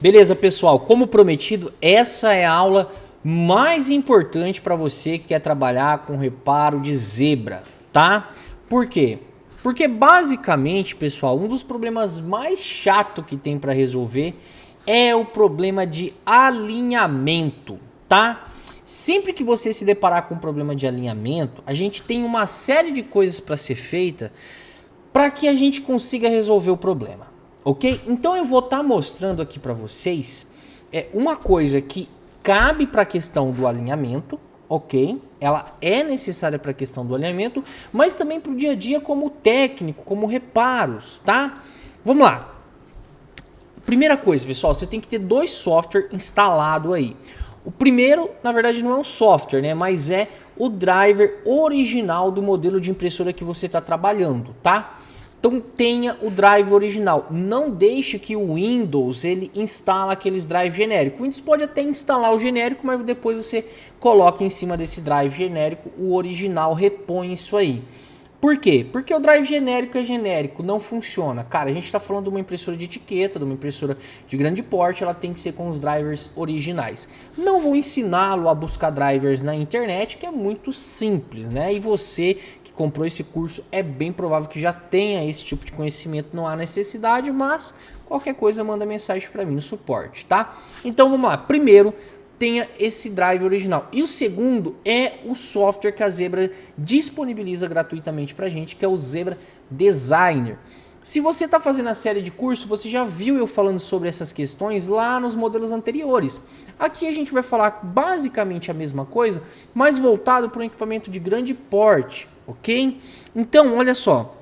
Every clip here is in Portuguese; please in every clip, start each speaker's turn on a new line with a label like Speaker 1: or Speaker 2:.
Speaker 1: Beleza, pessoal? Como prometido, essa é a aula mais importante para você que quer trabalhar com reparo de zebra, tá? Por quê? Porque basicamente, pessoal, um dos problemas mais chatos que tem para resolver é o problema de alinhamento, tá? Sempre que você se deparar com um problema de alinhamento, a gente tem uma série de coisas para ser feita para que a gente consiga resolver o problema. Ok? Então eu vou estar mostrando aqui para vocês uma coisa que cabe para a questão do alinhamento, ok? Ela é necessária para a questão do alinhamento, mas também para o dia a dia como técnico, como reparos, tá? Vamos lá. Primeira coisa, pessoal, você tem que ter dois softwares instalados aí. O primeiro, na verdade, não é um software, né? Mas é o driver original do modelo de impressora que você está trabalhando, tá? Então tenha o drive original. Não deixe que o Windows ele instale aqueles drive genéricos. O Windows pode até instalar o genérico, mas depois você coloca em cima desse drive genérico o original, repõe isso aí. Por quê? Porque o drive genérico é genérico, não funciona. Cara, a gente está falando de uma impressora de etiqueta, de uma impressora de grande porte, ela tem que ser com os drivers originais. Não vou ensiná-lo a buscar drivers na internet, que é muito simples, né? E você que comprou esse curso é bem provável que já tenha esse tipo de conhecimento, não há necessidade, mas qualquer coisa manda mensagem para mim no suporte, tá? Então vamos lá. Primeiro, tenha esse drive original. E o segundo é o software que a Zebra disponibiliza gratuitamente pra gente, que é o Zebra Designer. Se você está fazendo a série de curso, você já viu eu falando sobre essas questões lá nos modelos anteriores. Aqui a gente vai falar basicamente a mesma coisa, mas voltado para um equipamento de grande porte, ok? Então, olha só.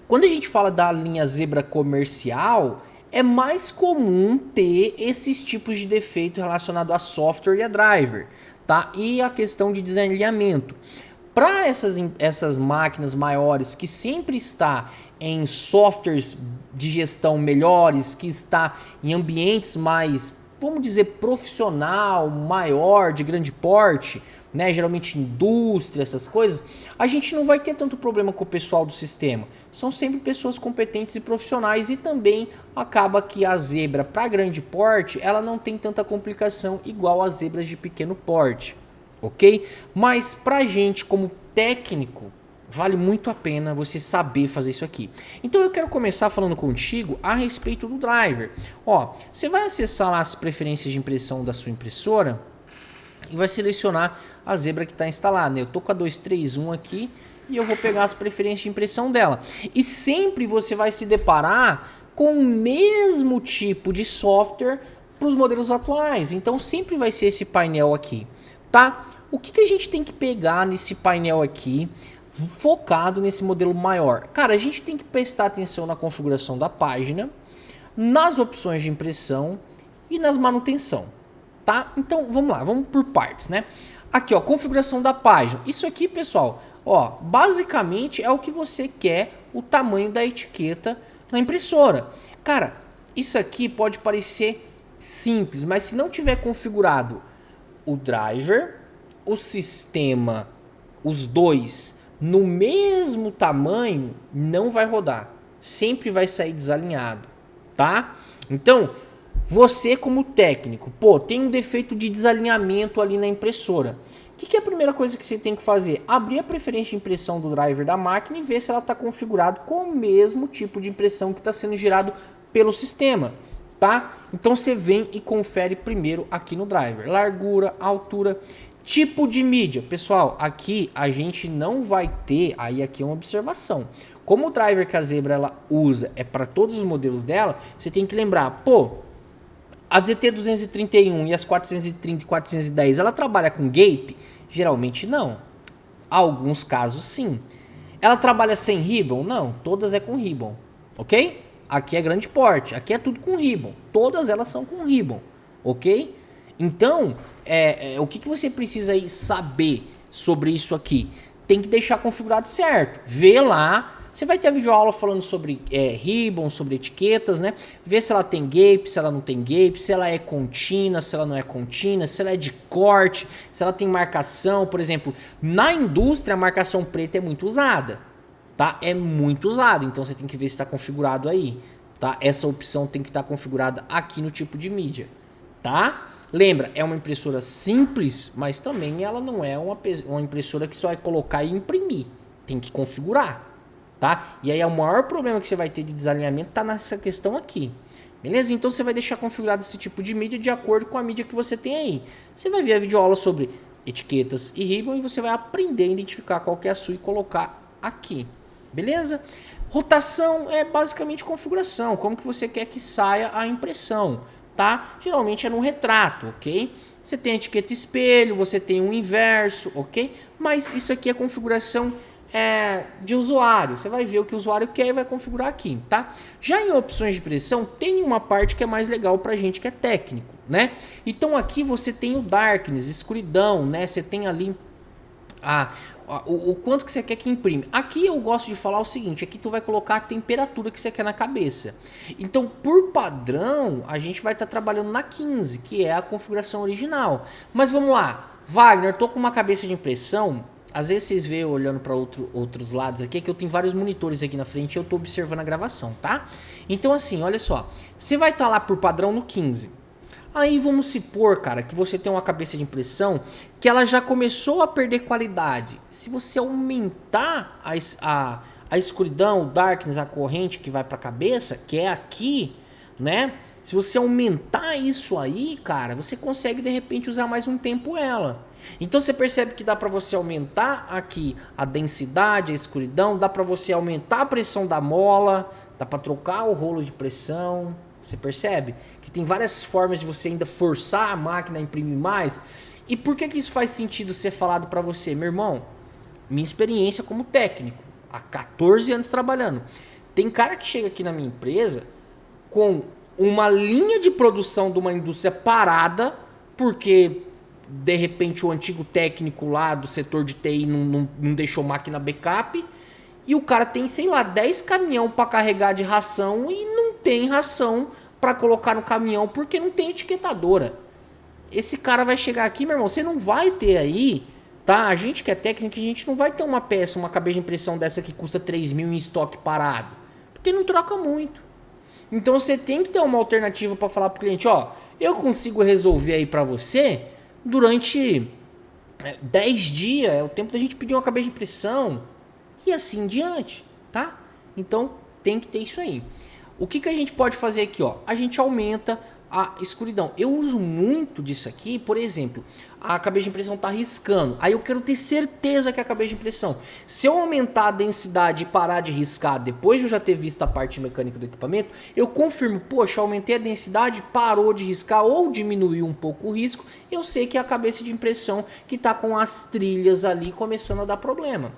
Speaker 1: Quando a gente fala da linha Zebra comercial, é mais comum ter esses tipos de defeito relacionado a software e a driver, tá? E a questão de desalinhamento. Para essas máquinas maiores que sempre está em softwares de gestão melhores, que está em ambientes mais, vamos dizer, profissional, maior, de grande porte, né, geralmente indústria, essas coisas, a gente não vai ter tanto problema com o pessoal do sistema. São sempre pessoas competentes e profissionais e também acaba que a Zebra para grande porte, ela não tem tanta complicação igual as Zebras de pequeno porte, ok? Mas pra gente como técnico, vale muito a pena você saber fazer isso aqui. Então eu quero começar falando contigo a respeito do driver. Ó, você vai acessar lá as preferências de impressão da sua impressora e vai selecionar a Zebra que está instalada, né? Eu tô com a 231 aqui e eu vou pegar as preferências de impressão dela. E sempre você vai se deparar com o mesmo tipo de software para os modelos atuais. Então sempre vai ser esse painel aqui, tá? O que a gente tem que pegar nesse painel aqui, focado nesse modelo maior? Cara, a gente tem que prestar atenção na configuração da página, nas opções de impressão e nas manutenção. Tá? Então vamos lá, vamos por partes, né? Aqui, ó, configuração da página. Isso aqui, pessoal, ó, basicamente é o que você quer, o tamanho da etiqueta na impressora. Cara, isso aqui pode parecer simples, mas se não tiver configurado o driver, o sistema, os dois no mesmo tamanho, não vai rodar. Sempre vai sair desalinhado, tá? Então, você como técnico, pô, tem um defeito de desalinhamento ali na impressora. O que é a primeira coisa que você tem que fazer? Abrir a preferência de impressão do driver da máquina e ver se ela está configurada com o mesmo tipo de impressão que está sendo gerado pelo sistema, tá? Então você vem e confere primeiro aqui no driver. Largura, altura, tipo de mídia. Pessoal, aqui a gente não vai ter, aí aqui é uma observação. Como o driver que a Zebra ela usa é para todos os modelos dela, você tem que lembrar, pô, a ZT231 e as 430 e 410, ela trabalha com gape? Geralmente não. Alguns casos sim. Ela trabalha sem ribbon? Não, todas é com ribbon, ok? Aqui é grande porte, aqui é tudo com ribbon. Todas elas são com ribbon, ok? Então, o que você precisa aí saber sobre isso aqui? Tem que deixar configurado certo. Vê lá. Você vai ter a videoaula falando sobre ribbon, sobre etiquetas, né? Ver se ela tem gape, se ela não tem gape, se ela é contínua, se ela não é contínua, se ela é de corte, se ela tem marcação. Por exemplo, na indústria a marcação preta é muito usada, tá? É muito usada, então você tem que ver se está configurado aí, tá? Essa opção tem que estar configurada aqui no tipo de mídia, tá? Lembra, é uma impressora simples, mas também ela não é uma impressora que só vai colocar e imprimir. Tem que configurar, tá? E aí o maior problema que você vai ter de desalinhamento tá nessa questão aqui. Beleza? Então você vai deixar configurado esse tipo de mídia de acordo com a mídia que você tem aí. Você vai ver a videoaula sobre etiquetas e ribbon e você vai aprender a identificar qual que é a sua e colocar aqui. Beleza? Rotação é basicamente configuração, como que você quer que saia a impressão, tá? Geralmente é no retrato, ok? Você tem a etiqueta espelho, você tem um inverso, ok? Mas isso aqui é configuração de usuário. Você vai ver o que o usuário quer e vai configurar aqui, tá? Já em opções de impressão, tem uma parte que é mais legal pra gente que é técnico, né? Então aqui você tem o darkness, escuridão, né? Você tem ali o quanto que você quer que imprime. Aqui eu gosto de falar o seguinte, aqui tu vai colocar a temperatura que você quer na cabeça. Então, por padrão, a gente vai estar trabalhando na 15, que é a configuração original. Mas vamos lá, Wagner, tô com uma cabeça de impressão. Às vezes vocês veem olhando para outros lados aqui, que eu tenho vários monitores aqui na frente e eu tô observando a gravação, tá? Então assim, olha só, você vai estar lá por padrão no 15. Aí vamos supor, cara, que você tem uma cabeça de impressão que ela já começou a perder qualidade. Se você aumentar a escuridão, o darkness, a corrente que vai para a cabeça, que é aqui, né? Se você aumentar isso aí, cara, você consegue de repente usar mais um tempo ela. Então você percebe que dá para você aumentar aqui a densidade, a escuridão, dá para você aumentar a pressão da mola, dá para trocar o rolo de pressão. Você percebe que tem várias formas de você ainda forçar a máquina a imprimir mais. E por que isso faz sentido ser falado para você? Meu irmão, minha experiência como técnico, há 14 anos trabalhando. Tem cara que chega aqui na minha empresa com uma linha de produção de uma indústria parada, porque de repente o antigo técnico lá do setor de TI não deixou máquina backup, e o cara tem, sei lá, 10 caminhão para carregar de ração e não tem ração para colocar no caminhão porque não tem etiquetadora. Esse cara vai chegar aqui, meu irmão, você não vai ter aí, tá? A gente que é técnico, a gente não vai ter uma peça, uma cabeça de impressão dessa que custa 3 mil em estoque parado, porque não troca muito. Então você tem que ter uma alternativa para falar pro cliente, ó, eu consigo resolver aí para você durante 10 dias, é o tempo da gente pedir uma cabeça de impressão e assim em diante, tá? Então tem que ter isso aí. O que a gente pode fazer aqui, ó? A gente aumenta a escuridão. Eu uso muito disso aqui, por exemplo, a cabeça de impressão tá riscando. Aí eu quero ter certeza que é a cabeça de impressão. Se eu aumentar a densidade e parar de riscar depois de eu já ter visto a parte mecânica do equipamento, eu confirmo, poxa, aumentei a densidade, parou de riscar ou diminuiu um pouco o risco, eu sei que é a cabeça de impressão que tá com as trilhas ali começando a dar problema.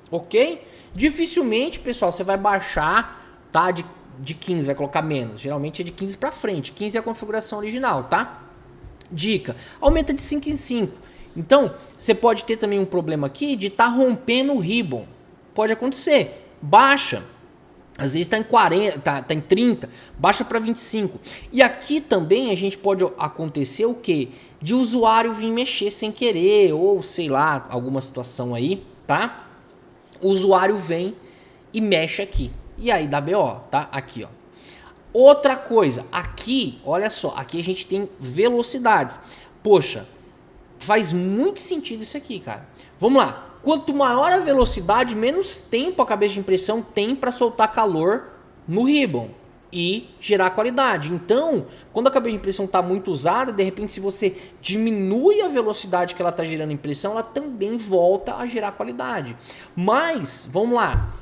Speaker 1: Ok? Dificilmente, pessoal, você vai baixar, tá, de 15, vai colocar menos. Geralmente é de 15 para frente. 15 é a configuração original, tá? Dica, aumenta de 5 em 5. Então, você pode ter também um problema aqui de estar rompendo o ribbon. Pode acontecer. Baixa. Às vezes está em 40, tá em 30, baixa para 25. E aqui também a gente pode acontecer o quê? De usuário vir mexer sem querer, ou sei lá, alguma situação aí, tá? O usuário vem e mexe aqui. E aí dá BO, tá? Aqui, ó. Outra coisa, aqui, olha só, aqui a gente tem velocidades. Poxa, faz muito sentido isso aqui, cara. Vamos lá. Quanto maior a velocidade, menos tempo a cabeça de impressão tem para soltar calor no ribbon e gerar qualidade. Então, quando a cabeça de impressão está muito usada, de repente se você diminui a velocidade que ela está gerando impressão, ela também volta a gerar qualidade. Mas, vamos lá.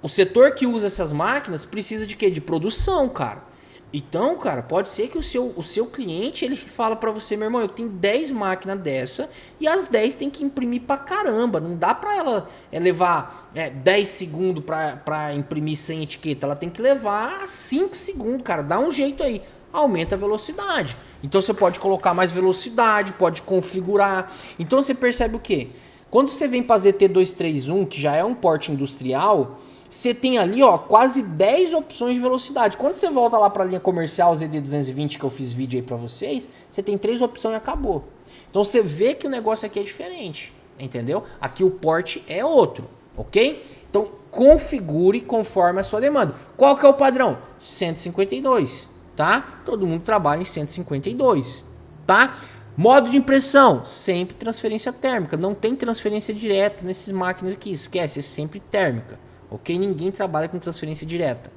Speaker 1: O setor que usa essas máquinas precisa de quê? De produção, cara. Então, cara, pode ser que o seu cliente, ele fala pra você, meu irmão, eu tenho 10 máquinas dessa e as 10 tem que imprimir pra caramba. Não dá pra ela levar 10 segundos pra imprimir sem etiqueta. Ela tem que levar 5 segundos, cara. Dá um jeito aí. Aumenta a velocidade. Então você pode colocar mais velocidade, pode configurar. Então você percebe o quê? Quando você vem pra ZT231, que já é um porte industrial, você tem ali, ó, quase 10 opções de velocidade. Quando você volta lá para a linha comercial ZD220, que eu fiz vídeo aí para vocês, você tem 3 opções e acabou. Então você vê que o negócio aqui é diferente, entendeu? Aqui o porte é outro, ok? Então configure conforme a sua demanda. Qual que é o padrão? 152, tá? Todo mundo trabalha em 152, tá? Modo de impressão, sempre transferência térmica, não tem transferência direta nessas máquinas aqui, esquece, é sempre térmica, ok? Ninguém trabalha com transferência direta.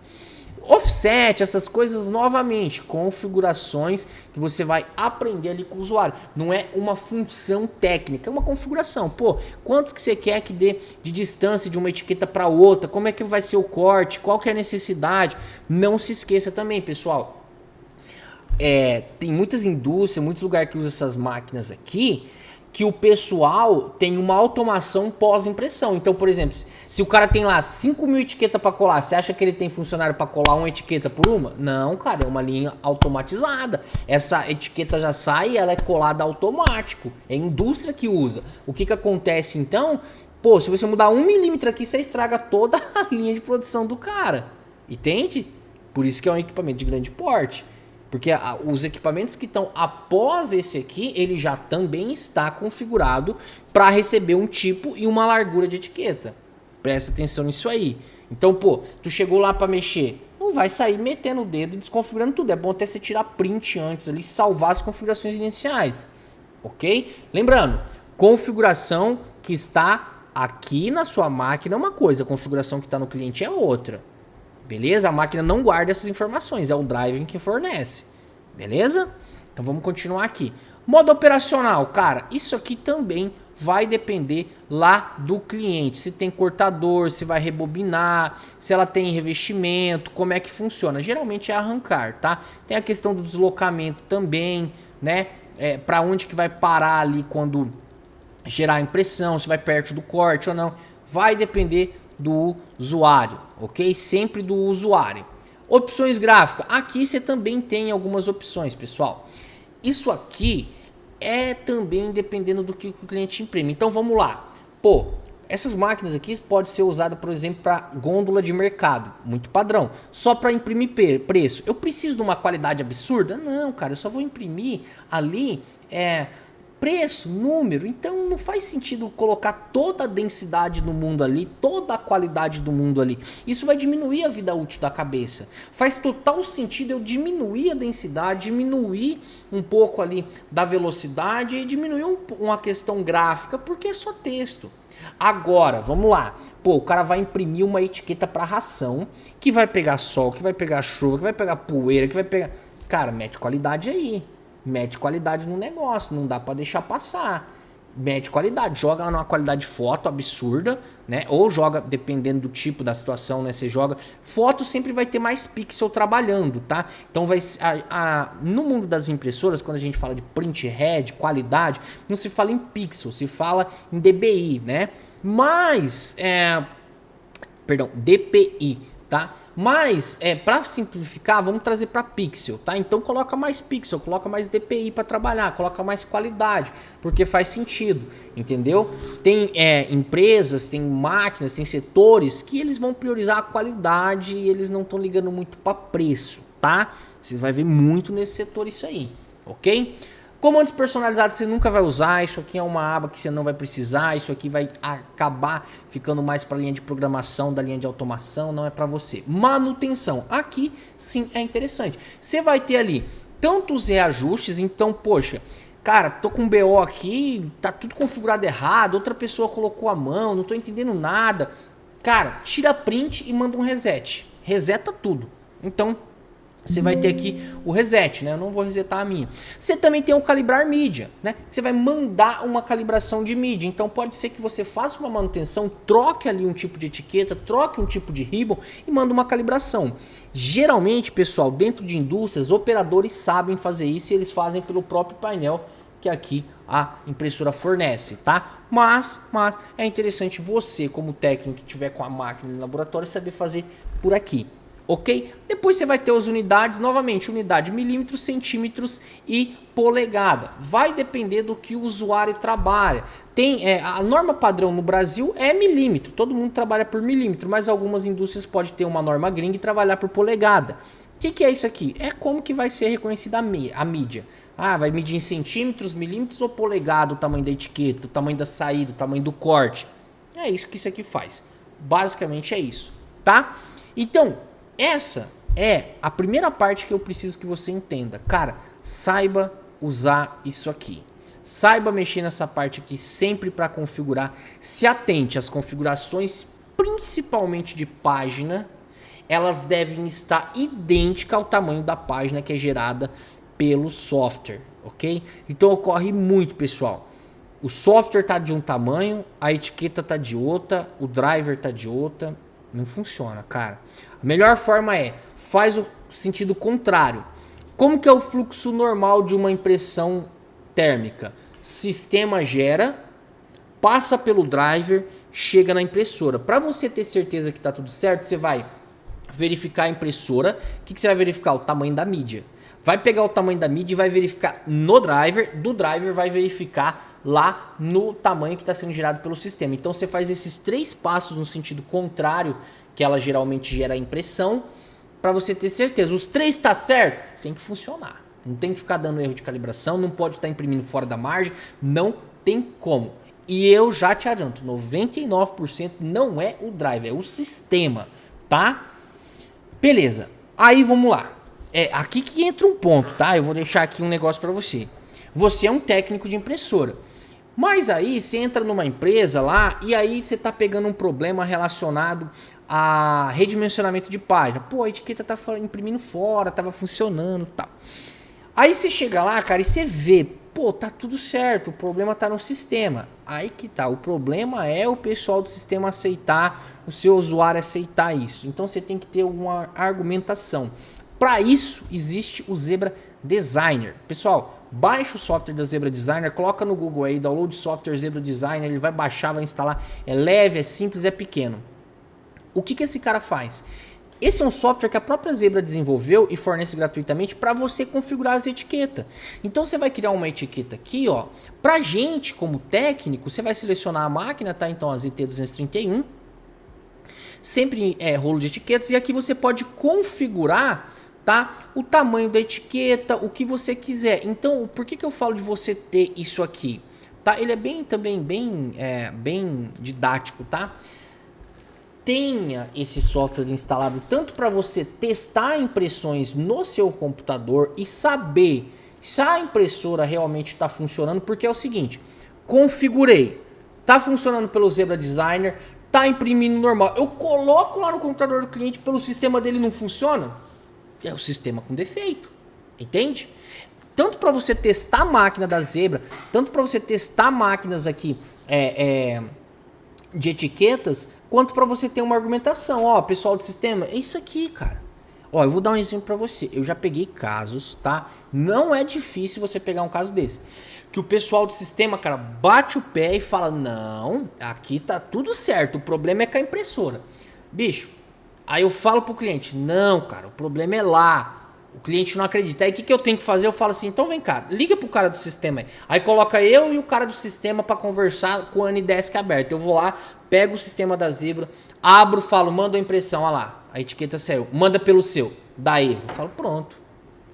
Speaker 1: Offset, essas coisas, novamente, configurações que você vai aprender ali com o usuário. Não é uma função técnica, é uma configuração. Pô, quantos que você quer que dê de distância de uma etiqueta para outra? Como é que vai ser o corte? Qual que é a necessidade? Não se esqueça também, pessoal. Tem muitas indústrias, muitos lugares que usam essas máquinas aqui, que o pessoal tem uma automação pós-impressão. Então, por exemplo, se o cara tem lá 5.000 etiquetas para colar, você acha que ele tem funcionário para colar uma etiqueta por uma? Não, cara, é uma linha automatizada. Essa etiqueta já sai e ela é colada automático. É a indústria que usa. O que acontece então? Pô, se você mudar 1 milímetro aqui, você estraga toda a linha de produção do cara. Entende? Por isso que é um equipamento de grande porte. Porque os equipamentos que estão após esse aqui, ele já também está configurado para receber um tipo e uma largura de etiqueta. Presta atenção nisso aí. Então, pô, tu chegou lá para mexer, não vai sair metendo o dedo e desconfigurando tudo. É bom até você tirar print antes ali, salvar as configurações iniciais. Ok? Lembrando, configuração que está aqui na sua máquina é uma coisa, a configuração que está no cliente é outra. Beleza? A máquina não guarda essas informações, é o driver que fornece. Beleza? Então vamos continuar aqui. Modo operacional, cara, isso aqui também vai depender lá do cliente. Se tem cortador, se vai rebobinar, se ela tem revestimento, como é que funciona. Geralmente é arrancar, tá? Tem a questão do deslocamento também, né? Para onde que vai parar ali quando gerar a impressão, se vai perto do corte ou não. Vai depender do usuário, ok? Sempre do usuário. Opções gráficas. Aqui você também tem algumas opções, pessoal. Isso aqui é também dependendo do que o cliente imprime. Então vamos lá. Pô, essas máquinas aqui podem ser usadas, por exemplo, para gôndola de mercado. Muito padrão. Só para imprimir preço. Eu preciso de uma qualidade absurda? Não, cara. Eu só vou imprimir ali preço, número. Então não faz sentido colocar toda a densidade do mundo ali, toda a qualidade do mundo ali. Isso vai diminuir a vida útil da cabeça. Faz total sentido eu diminuir a densidade, diminuir um pouco ali da velocidade e diminuir uma questão gráfica, porque é só texto. Agora, vamos lá. Pô, o cara vai imprimir uma etiqueta para ração, que vai pegar sol, que vai pegar chuva, que vai pegar poeira, que vai pegar... Cara, mete qualidade aí. Mete qualidade no negócio, não dá pra deixar passar. Mete qualidade, joga lá numa qualidade de foto absurda, né? Ou joga, dependendo do tipo da situação, né? Você joga... Foto sempre vai ter mais pixel trabalhando, tá? Então vai... no mundo das impressoras, quando a gente fala de print head, qualidade, não se fala em pixel, se fala em DBI, né? Mas... DPI, tá? Mas, para simplificar, vamos trazer para pixel, tá? Então coloca mais pixel, coloca mais DPI para trabalhar, coloca mais qualidade, porque faz sentido, entendeu? Tem empresas, tem máquinas, tem setores que eles vão priorizar a qualidade e eles não estão ligando muito para preço, tá? Vocês vão ver muito nesse setor isso aí, ok? Comandos personalizados você nunca vai usar, isso aqui é uma aba que você não vai precisar, isso aqui vai acabar ficando mais para a linha de programação, da linha de automação, não é para você. Manutenção, aqui sim é interessante. Você vai ter ali tantos reajustes, então, poxa, cara, tô com um BO aqui, tá tudo configurado errado, outra pessoa colocou a mão, não tô entendendo nada. Cara, tira print e manda um reset, reseta tudo. Então, você vai ter aqui o reset, né? Eu não vou resetar a minha. Você também tem o calibrar mídia, né? Você vai mandar uma calibração de mídia. Então pode ser que você faça uma manutenção, troque ali um tipo de etiqueta, troque um tipo de ribbon e manda uma calibração. Geralmente, pessoal, dentro de indústrias, operadores sabem fazer isso e eles fazem pelo próprio painel que aqui a impressora fornece, tá? Mas é interessante você, como técnico que tiver com a máquina no laboratório, saber fazer por aqui. Ok? Depois você vai ter as unidades, novamente, unidade milímetros, centímetros e polegada. Vai depender do que o usuário trabalha. Tem a norma padrão no Brasil é milímetro, todo mundo trabalha por milímetro, mas algumas indústrias podem ter uma norma gringa e trabalhar por polegada. O que é isso aqui? É como que vai ser reconhecida a mídia. Ah, vai medir em centímetros, milímetros ou polegada o tamanho da etiqueta, o tamanho da saída, o tamanho do corte. É isso que isso aqui faz. Basicamente é isso, tá? Então, essa é a primeira parte que eu preciso que você entenda. Cara, saiba usar isso aqui. Saiba mexer nessa parte aqui sempre para configurar. Se atente às configurações, principalmente de página. Elas devem estar idênticas ao tamanho da página que é gerada pelo software, ok? Então ocorre muito, pessoal. O software tá de um tamanho, a etiqueta tá de outra, o driver tá de outra. Não funciona, cara. A melhor forma faz o sentido contrário. Como que é o fluxo normal de uma impressão térmica? Sistema gera, passa pelo driver, chega na impressora. Para você ter certeza que tá tudo certo, você vai verificar a impressora. O que você vai verificar? O tamanho da mídia. Vai pegar o tamanho da mídia e vai verificar no driver. Do driver vai verificar lá no tamanho que está sendo gerado pelo sistema. Então você faz esses 3 passos no sentido contrário que ela geralmente gera a impressão, para você ter certeza. Os 3 tá certo? Tem que funcionar. Não tem que ficar dando erro de calibração, não pode estar imprimindo fora da margem, não tem como. E eu já te adianto, 99% não é o driver, é o sistema, tá? Beleza, aí vamos lá. É aqui que entra um ponto, tá? Eu vou deixar aqui um negócio para você. Você é um técnico de impressora. Mas aí você entra numa empresa lá e aí você tá pegando um problema relacionado a redimensionamento de página. Pô, a etiqueta tá imprimindo fora, tava funcionando e tal. Aí você chega lá, cara, e você vê, pô, tá tudo certo, o problema tá no sistema. Aí que tá, o problema é o pessoal do sistema aceitar, o seu usuário aceitar isso. Então você tem que ter uma argumentação. Para isso existe o Zebra Designer. Pessoal, baixa o software da Zebra Designer, coloca no Google aí, download software Zebra Designer, ele vai baixar, vai instalar. É leve, é simples, é pequeno. O que esse cara faz? Esse é um software que a própria Zebra desenvolveu e fornece gratuitamente para você configurar as etiquetas. Então você vai criar uma etiqueta aqui, ó. Pra gente, como técnico, você vai selecionar a máquina, tá? Então a ZT231. Sempre é rolo de etiquetas e aqui você pode configurar, tá? O tamanho da etiqueta, o que você quiser. Então, por que eu falo de você ter isso aqui? Tá? Ele é bem didático, tá? Tenha esse software instalado tanto para você testar impressões no seu computador e saber se a impressora realmente está funcionando, porque é o seguinte, configurei, tá funcionando pelo Zebra Designer, tá imprimindo normal, eu coloco lá no computador do cliente, pelo sistema dele não funciona, é o sistema com defeito, entende? Tanto para você testar a máquina da Zebra, tanto para você testar máquinas aqui de etiquetas, quanto para você ter uma argumentação. Ó, pessoal do sistema, é isso aqui, cara. Ó, eu vou dar um exemplo para você. Eu já peguei casos, tá? Não é difícil você pegar um caso desse. Que o pessoal do sistema, cara, bate o pé e fala, não, aqui tá tudo certo, o problema é com a impressora. Bicho, aí eu falo pro cliente, não, cara, o problema é lá. O cliente não acredita. Aí o que eu tenho que fazer? Eu falo assim, então vem cá, liga pro cara do sistema aí. Aí coloca eu e o cara do sistema para conversar com o Anidesk aberto. Eu vou lá, pego o sistema da Zebra, abro, falo, manda a impressão, olha lá, a etiqueta saiu. Manda pelo seu, dá erro. Eu falo, pronto.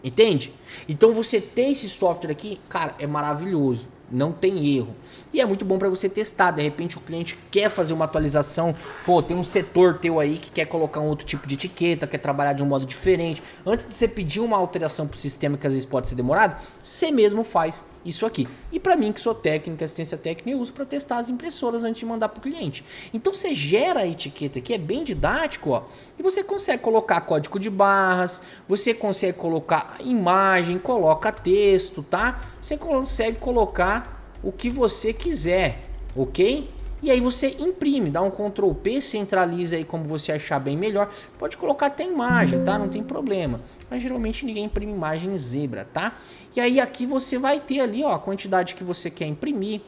Speaker 1: Entende? Então você ter esse software aqui, cara, é maravilhoso. Não tem erro. E é muito bom para você testar. De repente o cliente quer fazer uma atualização. Pô, tem um setor teu aí que quer colocar um outro tipo de etiqueta, quer trabalhar de um modo diferente. Antes de você pedir uma alteração pro sistema, que às vezes pode ser demorado, você mesmo faz isso aqui. E para mim, que sou técnico, assistência técnica, eu uso para testar as impressoras antes de mandar pro cliente. Então você gera a etiqueta aqui, é bem didático, ó. E você consegue colocar código de barras, você consegue colocar imagem, coloca texto, tá? Você consegue colocar o que você quiser, ok? E aí você imprime, dá um Ctrl P, centraliza aí como você achar bem melhor. Pode colocar até imagem, tá? Não tem problema. Mas geralmente ninguém imprime imagem Zebra, tá? E aí aqui você vai ter ali, ó, a quantidade que você quer imprimir,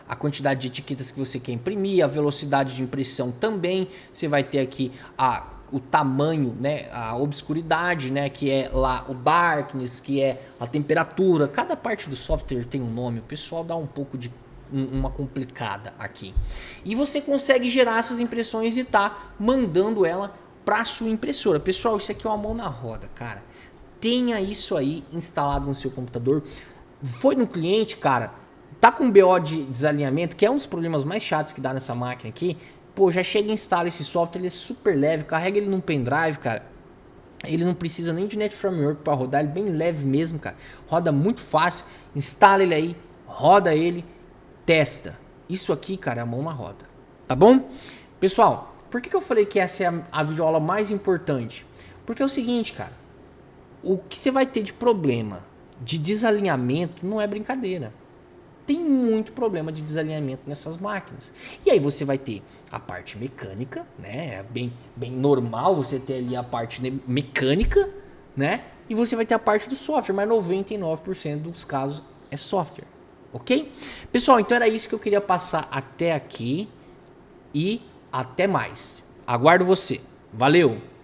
Speaker 1: a quantidade de etiquetas que você quer imprimir, a velocidade de impressão também. Você vai ter aqui o tamanho, né, a obscuridade, né, que é lá o darkness, que é a temperatura. Cada parte do software tem um nome, o pessoal dá um pouco de uma complicada aqui. E você consegue gerar essas impressões e tá mandando ela para sua impressora. Pessoal, isso aqui é uma mão na roda, cara. Tenha isso aí instalado no seu computador. Foi no cliente, cara, Tá com BO de desalinhamento, que é um dos problemas mais chatos que dá nessa máquina aqui. Pô, já chega e instala esse software, ele é super leve, carrega ele num pendrive, cara. Ele não precisa nem de Net Framework para rodar, ele é bem leve mesmo, cara. Roda muito fácil, instala ele aí, roda ele, testa. Isso aqui, cara, é a mão na roda. Tá bom? Pessoal, por que eu falei que essa é a videoaula mais importante? Porque é o seguinte, cara. O que você vai ter de problema de desalinhamento não é brincadeira. Tem muito problema de desalinhamento nessas máquinas. E aí você vai ter a parte mecânica, né? É bem normal você ter ali a parte mecânica, né? E você vai ter a parte do software, mas 99% dos casos é software, ok? Pessoal, então era isso que eu queria passar até aqui e até mais. Aguardo você. Valeu!